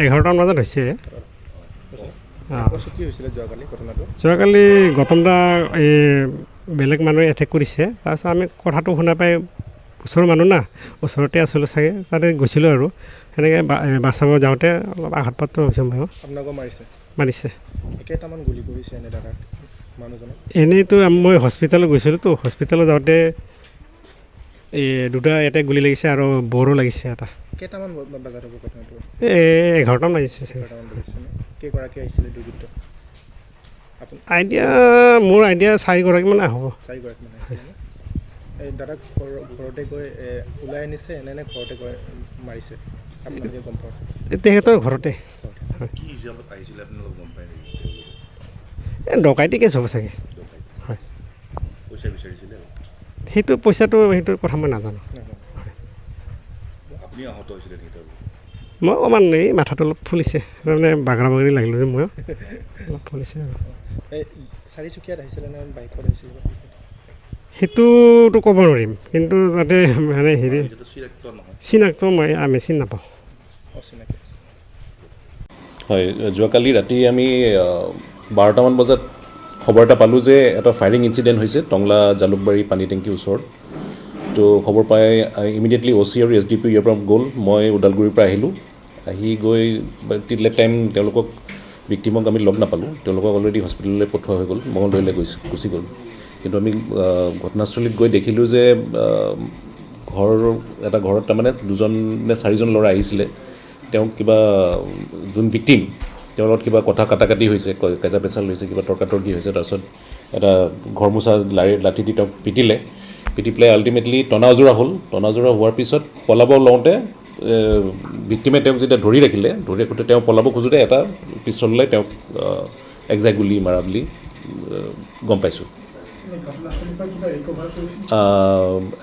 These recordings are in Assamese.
11টামান বজাত হৈছে। যোৱাকালি ঘটনা এই বেলেগ মানুহে এটেক কৰিছে। তাৰপিছত আমি কথাটো শুনা পাই ওচৰৰ মানুহ না, ওচৰতে আছিলোঁ চাগে, তাতে গৈছিলোঁ আৰু সেনেকৈ বাচাব যাওঁতে অলপ আঘাতপ্ৰাপ্ত হৈছে। ময়ো মাৰিছে। এনেইতো মই হস্পিটেলত গৈছিলোঁতো, হস্পিটেলত যাওঁতে এই দুটা ইয়াতে গুলি লাগিছে আৰু বৰো লাগিছে এটা। কেইটামান বজাত হ'ব ঘটনাটো? 11টামান বাজিছে চাগে। কেইগৰাকী আহিছিলে দুৰ্বৃত্ত? মোৰ আইডিয়া 4গৰাকীমান হ'ব। 4গৰাকীমান আহিছিলে। এই দাদাক ঘৰতে গৈ ওলাই আনিছে নে ঘৰতে গৈ মাৰিছে আপোনালোকে গম পায়? তেখেতৰ ঘৰতে। ডকাইতি কেছ হ'ব চাগে। হয়, পইচাটো সেইটোৰ কথা মই নাজানো। মই অকণমান এই মাথাটো অলপ ফুলিছে, তাৰমানে বাগৰা বাগৰি লাগিলোঁ যে মই অলপ ফুলিছে আৰু। চাৰিচকীয়াত আহিছিলে নে বাইকত আহিছিলে? সেইটোতো ক'ব নোৱাৰিম, কিন্তু তাতে মানে হেৰি চিনাক্ত আমি চিনি নাপাওঁ। হয়, যোৱাকালি ৰাতি আমি 12টামান বজাত খবৰ এটা পালোঁ যে এটা ফায়াৰিং ইনচিডেণ্ট হৈছে টংলা জালুকবাৰী পানী টেংকিৰ ওচৰত। তো খবৰ পাই ইমিডিয়েটলি OC আৰু SDP ইয়াৰ পৰা গ'ল। মই ওদালগুৰিৰ পৰা আহিলোঁ। আহি গৈ তিলে টাইম তেওঁলোকক ভিক্টিমক আমি লগ নাপালোঁ। তেওঁলোকক অলৰেডি হস্পিটেললৈ পঠোৱা হৈ গ'ল, মঙলদৈলৈ গুচি গ'ল। কিন্তু আমি ঘটনাস্থলীত গৈ দেখিলোঁ যে এটা ঘৰত তাৰমানে 2জন নে 4জন ল'ৰা আহিছিলে। তেওঁক কিবা যোন ভিক্টিম তেওঁৰ লগত কিবা কথা কাটাকাটি হৈছে, কেঁচা পেচাল হৈছে, কিবা তৰ্কাতৰ্কি হৈছে। তাৰপিছত এটা ঘৰ মোচা লাঠি দি তেওঁক পিটি পেলাই আল্টিমেটলি টনাজোৰা হ'ল। টনাজোৰা হোৱাৰ পিছত পলাব লওঁতে ভিক্টিমে তেওঁক যেতিয়া ধৰি ৰাখোঁতে তেওঁ পলাব খোজোঁতে এটা পিষ্টল ওলাই তেওঁক একজাই গুলি মাৰা বুলি গম পাইছোঁ।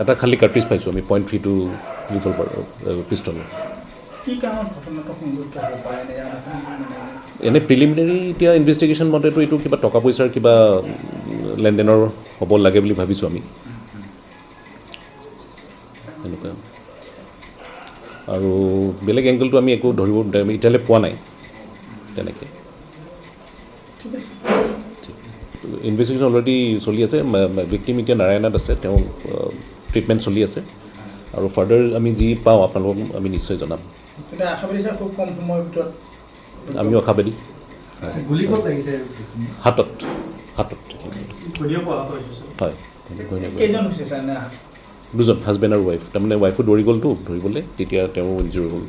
এটা খালী কাৰ্ট্ৰিজ পাইছোঁ আমি, .32 ৰিভলভাৰ পিষ্টল। এনে প্ৰিলিমিনাৰী এতিয়া ইনভেষ্টিগেশ্যন মতেতো এইটো কিবা টকা পইচাৰ কিবা লেনদেনৰ হ'ব লাগে বুলি ভাবিছোঁ আমি। এনেকুৱা আৰু বেলেগ এংগলটো আমি একো ধৰিব এতিয়ালৈ পোৱা নাই তেনেকৈ। ইনভেষ্টিগেশ্যন অলৰেডি চলি আছে। ভিক্টিম এতিয়া নাৰায়ণাত আছে, তেওঁ ট্ৰিটমেণ্ট চলি আছে আৰু ফাৰ্ডাৰ আমি যি পাওঁ আপোনালোকক আমি নিশ্চয় জনাম। আমিও আশাবাদী। হাতত হয়, 2জন হাজবেণ্ড আৰু ৱাইফ। তাৰমানে ৱাইফো দৌৰি গ'লতো, ধৰিবলৈ তেতিয়া তেওঁ ইনজিয়ৰ হ'ল।